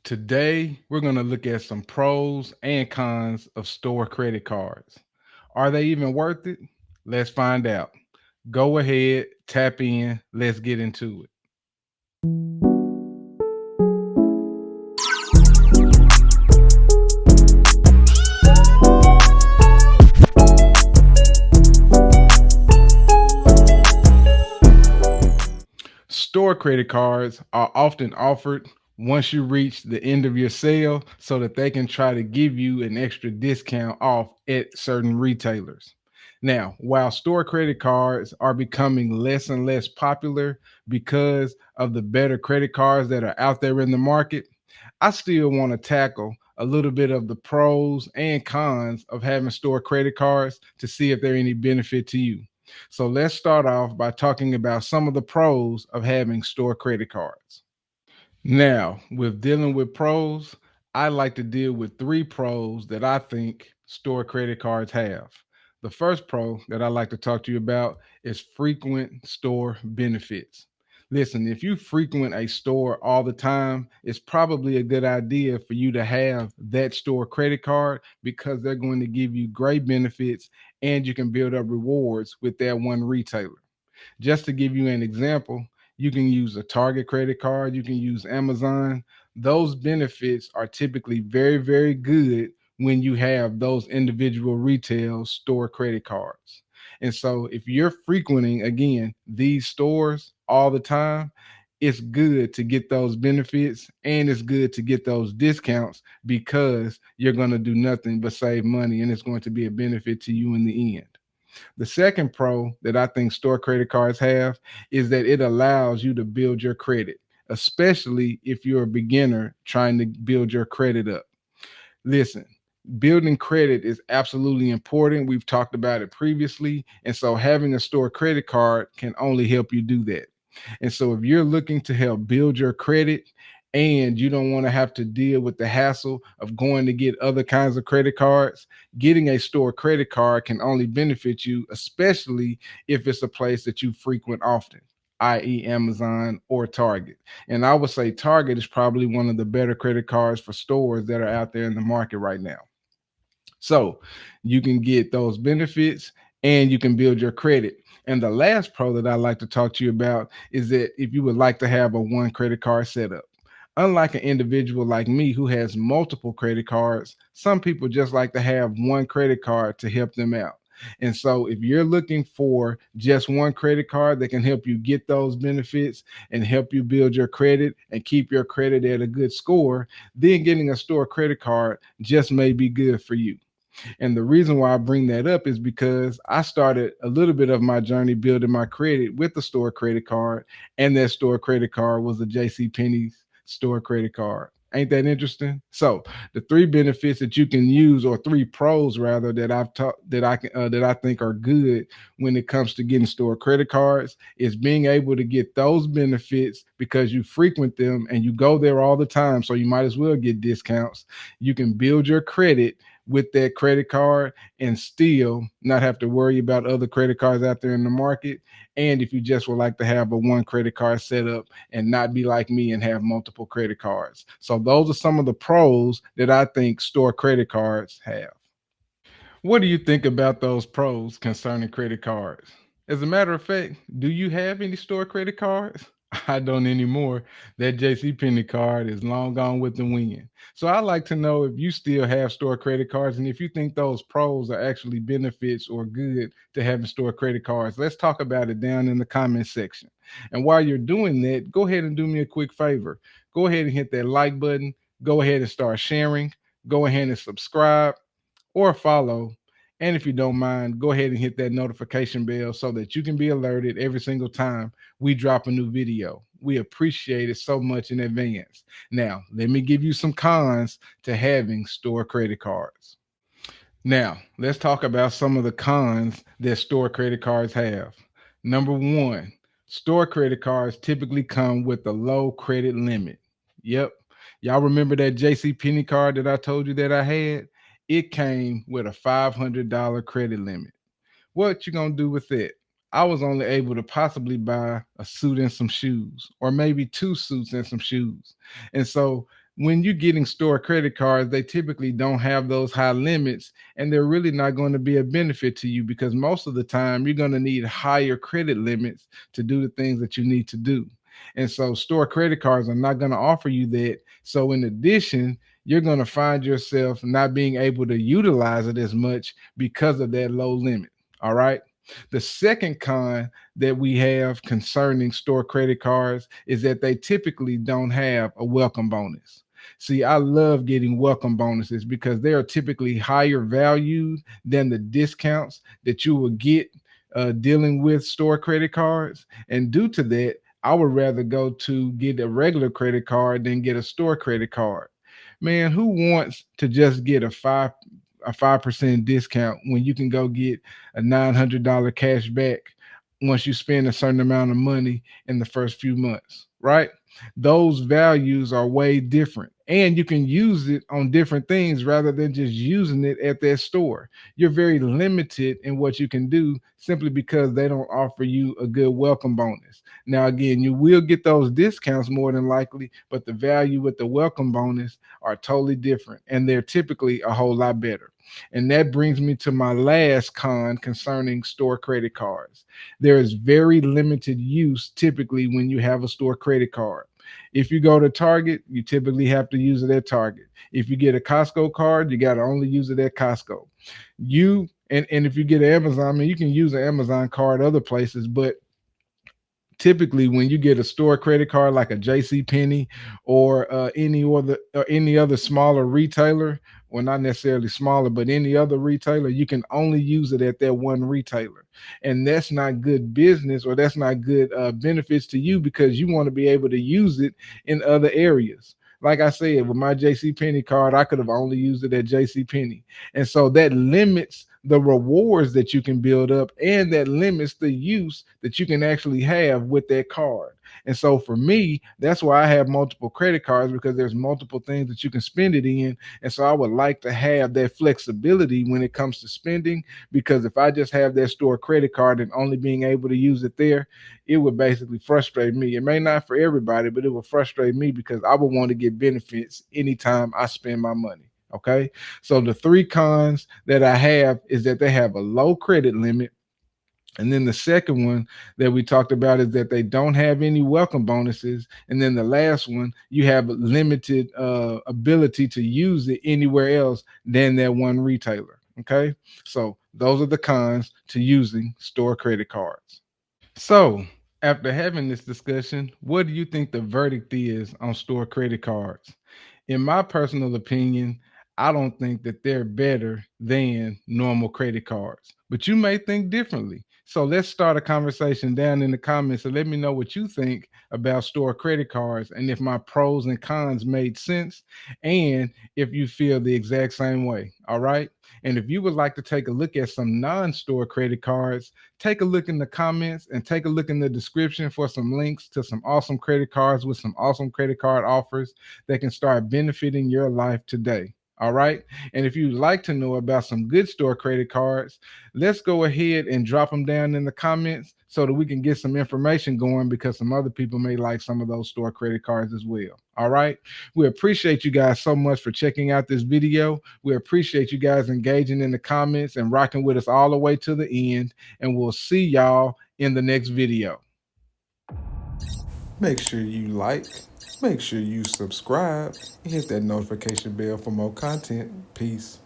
Today, we're going to look at some pros and cons of store credit cards. Are they even worth it? Let's find out. Go ahead, tap in, let's get into it. Store credit cards are often offered once you reach the end of your sale so that they can try to give you an extra discount off at certain retailers. Now, while store credit cards are becoming less and less popular because of the better credit cards that are out there in the market, I still want to tackle a little bit of the pros and cons of having store credit cards to see if they're any benefit to you. So let's start off by talking about some of the pros of having store credit cards. Now, with dealing with pros, I like to deal with three pros that I think store credit cards have. The first pro that I like to talk to you about is frequent store benefits. Listen, if you frequent a store all the time, it's probably a good idea for you to have that store credit card because they're going to give you great benefits and you can build up rewards with that one retailer. Just to give you an example, you can use a Target credit card, you can use Amazon. Those benefits are typically very, very good when you have those individual retail store credit cards. And so, if you're frequenting again these stores all the time, it's good to get those benefits and it's good to get those discounts because you're going to do nothing but save money and it's going to be a benefit to you in the end. The second pro that I think store credit cards have is that it allows you to build your credit, especially if you're a beginner trying to build your credit up. Listen, building credit is absolutely important. We've talked about it previously. And so having a store credit card can only help you do that. And so if you're looking to help build your credit and you don't want to have to deal with the hassle of going to get other kinds of credit cards, getting a store credit card can only benefit you, especially if it's a place that you frequent often, i.e., Amazon or Target. And I would say Target is probably one of the better credit cards for stores that are out there in the market right now. So you can get those benefits and you can build your credit. And the last pro that I like to talk to you about is that if you would like to have a one credit card setup. Unlike an individual like me who has multiple credit cards, some people just like to have one credit card to help them out. And so, if you're looking for just one credit card that can help you get those benefits and help you build your credit and keep your credit at a good score, then getting a store credit card just may be good for you. And the reason why I bring that up is because I started a little bit of my journey building my credit with the store credit card, and that store credit card was a JC Penney's store credit card. Ain't that interesting? So the three benefits that you can use, or three pros rather, that I've taught that I think are good when it comes to getting store credit cards is being able to get those benefits because you frequent them and you go there all the time. So you might as well get discounts. You can build your credit with that credit card and still not have to worry about other credit cards out there in the market. And if you just would like to have a one credit card set up and not be like me and have multiple credit cards. So those are some of the pros that I think store credit cards have. What do you think about those pros concerning credit cards? As a matter of fact, do you have any store credit cards? I don't anymore. That JCPenney card is long gone with the wind. So I'd like to know if you still have store credit cards and if you think those pros are actually benefits or good to having store credit cards. Let's talk about it down in the comment section. And while you're doing that, go ahead and do me a quick favor. Go ahead and hit that like button. Go ahead and start sharing. Go ahead and subscribe or follow. And if you don't mind, go ahead and hit that notification bell so that you can be alerted every single time we drop a new video. We appreciate it so much in advance. Now, let me give you some cons to having store credit cards. Now, let's talk about some of the cons that store credit cards have. Number one, store credit cards typically come with a low credit limit. Yep. Y'all remember that JC Penney card that I told you that I had? It came with a $500 credit limit. What you gonna do with it? I was only able to possibly buy a suit and some shoes, or maybe two suits and some shoes. And so when you're getting store credit cards, they typically don't have those high limits, and they're really not going to be a benefit to you because most of the time you're going to need higher credit limits to do the things that you need to do. And so store credit cards are not going to offer you that. So in addition, you're going to find yourself not being able to utilize it as much because of that low limit. All right. The second con that we have concerning store credit cards is that they typically don't have a welcome bonus. See, I love getting welcome bonuses because they are typically higher valued than the discounts that you will get dealing with store credit cards. And due to that, I would rather go to get a regular credit card than get a store credit card. Man, who wants to just get a 5% discount when you can go get a $900 cash back once you spend a certain amount of money in the first few months, right? Those values are way different. And you can use it on different things rather than just using it at that store. You're very limited in what you can do simply because they don't offer you a good welcome bonus. Now, again, you will get those discounts more than likely, but the value with the welcome bonus are totally different and they're typically a whole lot better. And that brings me to my last con concerning store credit cards. There is very limited use typically when you have a store credit card. If you go to Target, you typically have to use it at Target. If you get a Costco card, you got to only use it at Costco. And if you get an Amazon, I mean, you can use an Amazon card other places, but typically when you get a store credit card like a JC Penney or any other smaller retailer, well, not necessarily smaller, but any other retailer, you can only use it at that one retailer. And that's not good business, or that's not good benefits to you because you want to be able to use it in other areas. Like I said, with my JC Penney card, I could have only used it at JC Penney. And so that limits the rewards that you can build up, and that limits the use that you can actually have with that card. And so for me, that's why I have multiple credit cards, because there's multiple things that you can spend it in. And so I would like to have that flexibility when it comes to spending, because if I just have that store credit card and only being able to use it there, it would basically frustrate me. It may not for everybody, but it would frustrate me because I would want to get benefits anytime I spend my money. Okay. So the three cons that I have is that they have a low credit limit. And then the second one that we talked about is that they don't have any welcome bonuses. And then the last one, you have limited ability to use it anywhere else than that one retailer. Okay. So those are the cons to using store credit cards. So, after having this discussion, what do you think the verdict is on store credit cards? In my personal opinion, I don't think that they're better than normal credit cards, but you may think differently. So let's start a conversation down in the comments and let me know what you think about store credit cards and if my pros and cons made sense and if you feel the exact same way. All right. And if you would like to take a look at some non store credit cards, take a look in the comments and take a look in the description for some links to some awesome credit cards with some awesome credit card offers that can start benefiting your life today. All right. And if you'd like to know about some good store credit cards, let's go ahead and drop them down in the comments so that we can get some information going, because some other people may like some of those store credit cards as well. All right. We appreciate you guys so much for checking out this video. We appreciate you guys engaging in the comments and rocking with us all the way to the end. And we'll see y'all in the next video. Make sure you like, make sure you subscribe, and hit that notification bell for more content. Peace.